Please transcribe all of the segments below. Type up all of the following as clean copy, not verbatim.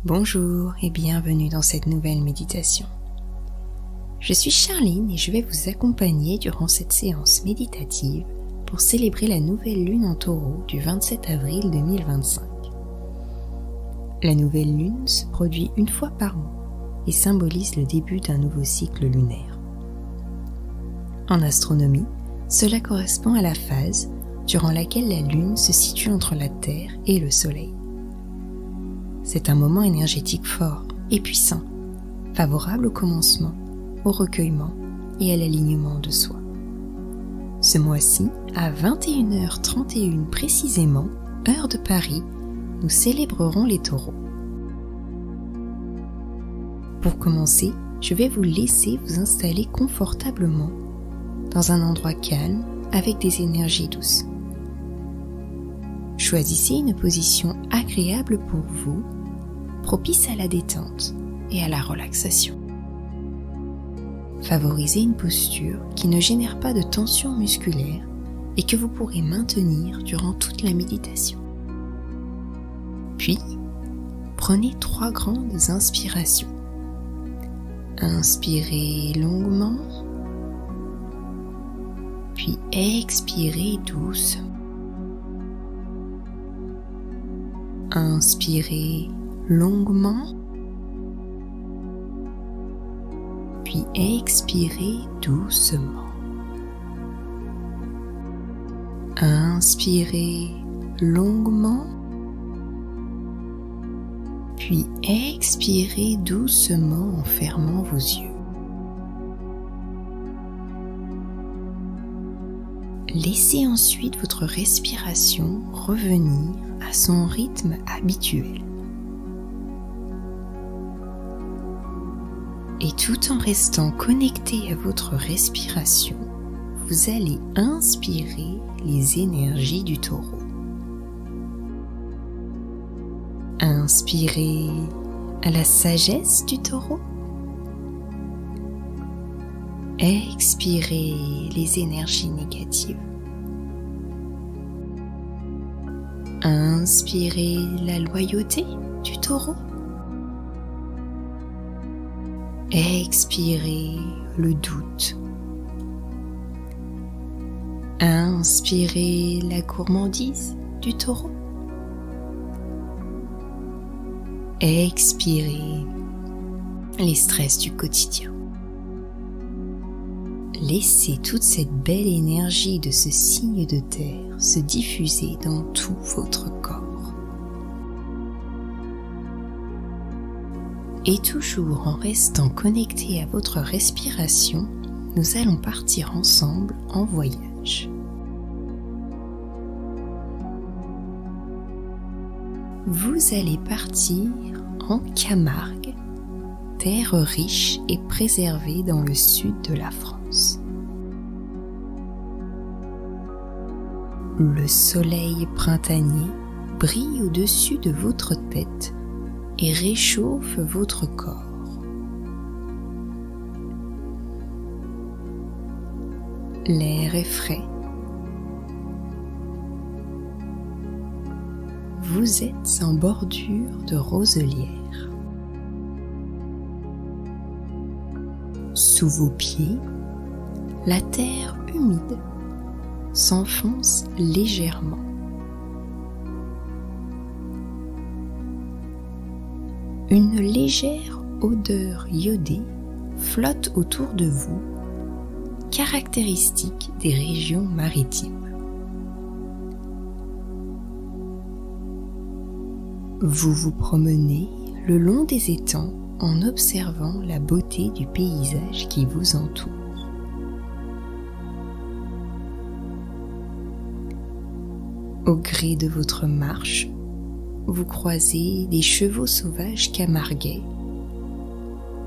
Bonjour et bienvenue dans cette nouvelle méditation. Je suis Charline et je vais vous accompagner durant cette séance méditative pour célébrer la nouvelle lune en Taureau du 27 avril 2025. La nouvelle lune se produit une fois par mois et symbolise le début d'un nouveau cycle lunaire. En astronomie, cela correspond à la phase durant laquelle la lune se situe entre la Terre et le Soleil. C'est un moment énergétique fort et puissant, favorable au commencement, au recueillement et à l'alignement de soi. Ce mois-ci, à 21h31 précisément, heure de Paris, nous célébrerons les taureaux. Pour commencer, je vais vous laisser vous installer confortablement dans un endroit calme avec des énergies douces. Choisissez une position agréable pour vous, propice à la détente et à la relaxation. Favorisez une posture qui ne génère pas de tension musculaire et que vous pourrez maintenir durant toute la méditation. Puis, prenez 3 grandes inspirations. Inspirez longuement, puis expirez doucement. Inspirez longuement, puis expirez doucement. Inspirez longuement, puis expirez doucement en fermant vos yeux. Laissez ensuite votre respiration revenir à son rythme habituel. Et tout en restant connecté à votre respiration, vous allez inspirer les énergies du taureau. Inspirez à la sagesse du taureau. Expirez les énergies négatives. Inspirez la loyauté du taureau. Expirez le doute. Inspirez la gourmandise du taureau. Expirez les stress du quotidien. Laissez toute cette belle énergie de ce signe de terre se diffuser dans tout votre corps. Et toujours en restant connecté à votre respiration, nous allons partir ensemble en voyage. Vous allez partir en Camargue, terre riche et préservée dans le sud de la France. Le soleil printanier brille au-dessus de votre tête et réchauffe votre corps. L'air est frais. Vous êtes en bordure de roselière. Sous vos pieds, la terre humide s'enfonce légèrement. Une légère odeur iodée flotte autour de vous, caractéristique des régions maritimes. Vous vous promenez le long des étangs en observant la beauté du paysage qui vous entoure. Au gré de votre marche, vous croisez des chevaux sauvages camarguais,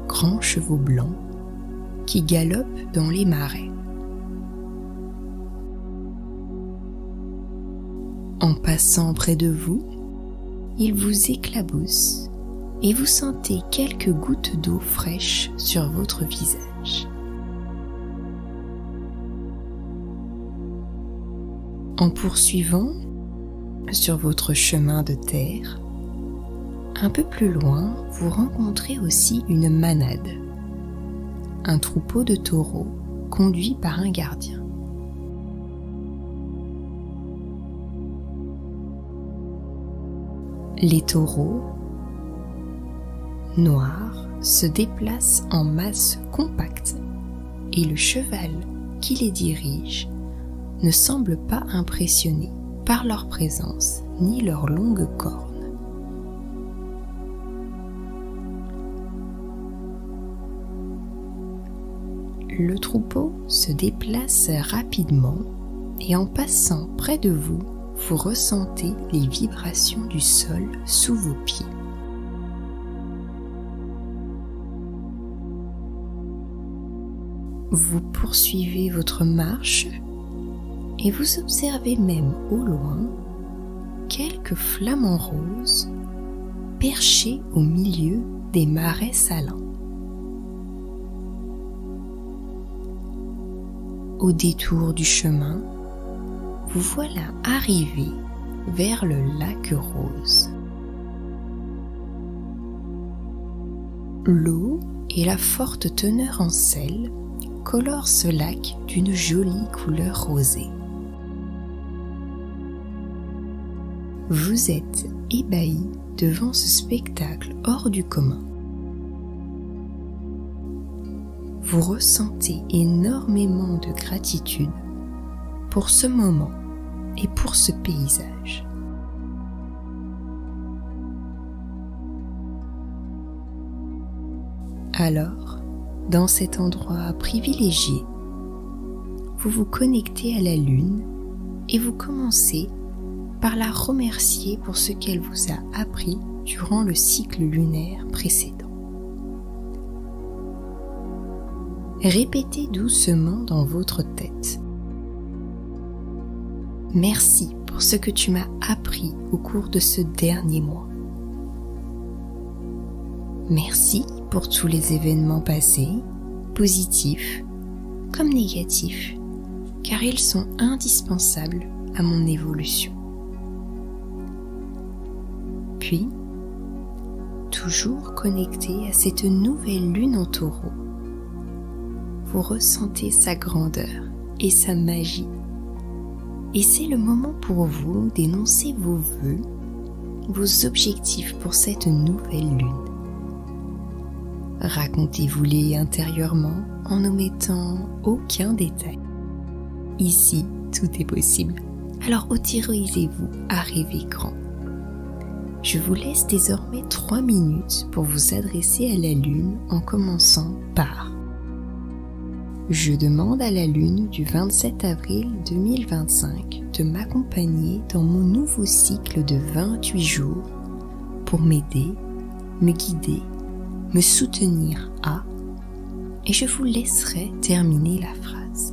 grands chevaux blancs qui galopent dans les marais. En passant près de vous, ils vous éclaboussent et vous sentez quelques gouttes d'eau fraîche sur votre visage. En poursuivant sur votre chemin de terre, Un peu plus loin, vous rencontrez aussi une manade, un troupeau de taureaux conduit par un gardien. Les taureaux noirs se déplacent en masse compacte et le cheval qui les dirige ne semble pas impressionné par leur présence ni leurs longues cornes. Le troupeau se déplace rapidement et en passant près de vous, vous ressentez les vibrations du sol sous vos pieds. Vous poursuivez votre marche et vous observez même au loin quelques flamants roses perchés au milieu des marais salins. Au détour du chemin, vous voilà arrivé vers le lac rose. L'eau et la forte teneur en sel colorent ce lac d'une jolie couleur rosée. Vous êtes ébahi devant ce spectacle hors du commun. Vous ressentez énormément de gratitude pour ce moment et pour ce paysage. Alors, dans cet endroit privilégié, vous vous connectez à la Lune et vous commencez par la remercier pour ce qu'elle vous a appris durant le cycle lunaire précédent. Répétez doucement dans votre tête. Merci pour ce que tu m'as appris au cours de ce dernier mois. Merci pour tous les événements passés, positifs comme négatifs, car ils sont indispensables à mon évolution. Puis, toujours connecté à cette nouvelle lune en taureau, vous ressentez sa grandeur et sa magie. Et c'est le moment pour vous d'énoncer vos vœux, vos objectifs pour cette nouvelle lune. Racontez-vous-les intérieurement en n'omettant aucun détail. Ici, tout est possible. Alors autorisez-vous à rêver grand. Je vous laisse désormais 3 minutes pour vous adresser à la Lune en commençant par: je demande à la Lune du 27 avril 2025 de m'accompagner dans mon nouveau cycle de 28 jours pour m'aider, me guider, me soutenir à... Et je vous laisserai terminer la phrase.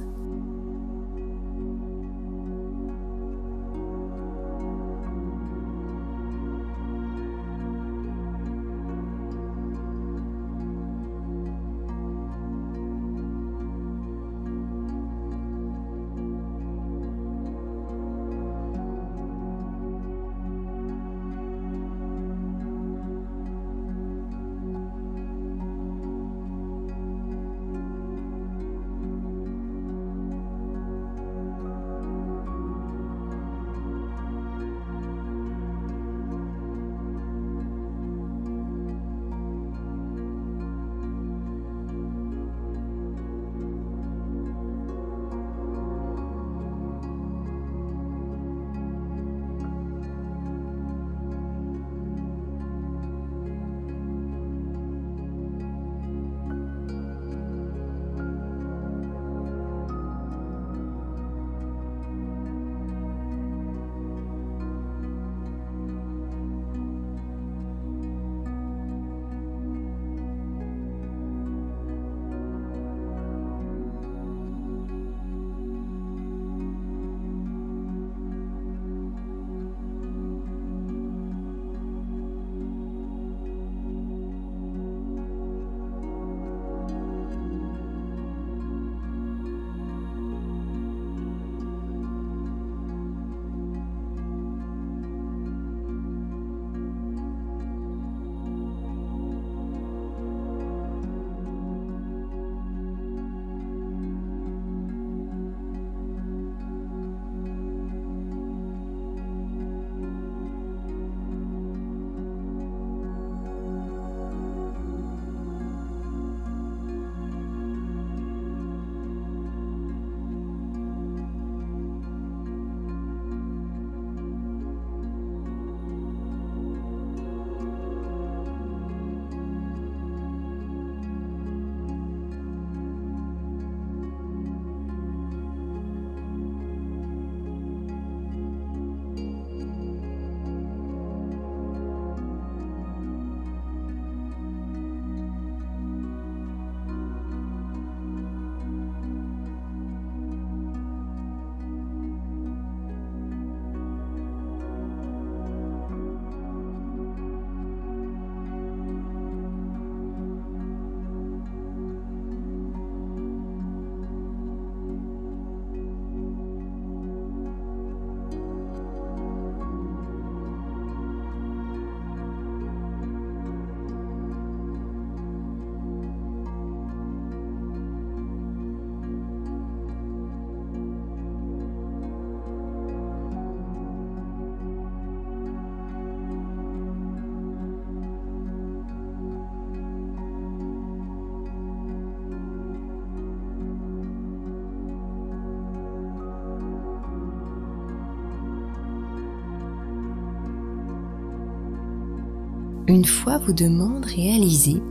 Une fois vos demandes réalisées,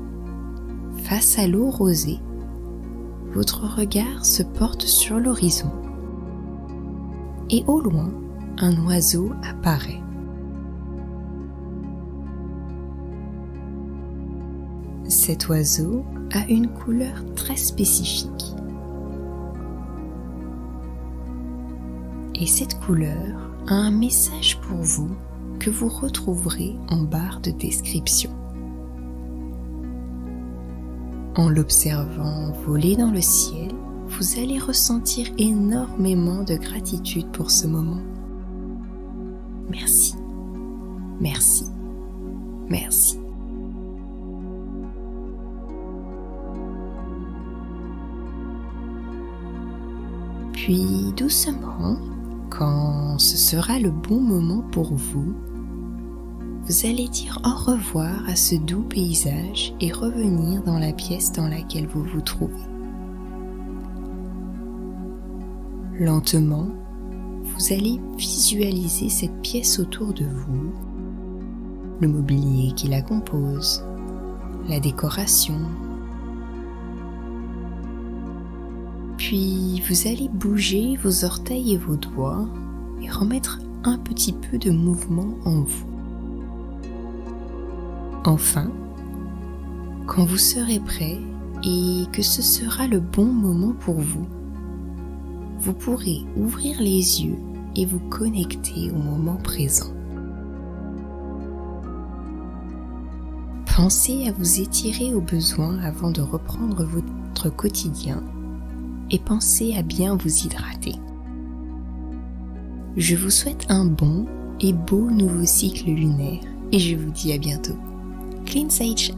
face à l'eau rosée, votre regard se porte sur l'horizon et au loin, un oiseau apparaît. Cet oiseau a une couleur très spécifique. Et cette couleur a un message pour vous que vous retrouverez en barre de description. En l'observant voler dans le ciel, vous allez ressentir énormément de gratitude pour ce moment. Merci, merci, merci. Puis doucement, quand ce sera le bon moment pour vous, vous allez dire au revoir à ce doux paysage et revenir dans la pièce dans laquelle vous vous trouvez. Lentement, vous allez visualiser cette pièce autour de vous, le mobilier qui la compose, la décoration. Puis vous allez bouger vos orteils et vos doigts et remettre un petit peu de mouvement en vous. Enfin, quand vous serez prêt et que ce sera le bon moment pour vous, vous pourrez ouvrir les yeux et vous connecter au moment présent. Pensez à vous étirer au besoin avant de reprendre votre quotidien et pensez à bien vous hydrater. Je vous souhaite un bon et beau nouveau cycle lunaire et je vous dis à bientôt. Clean Sage.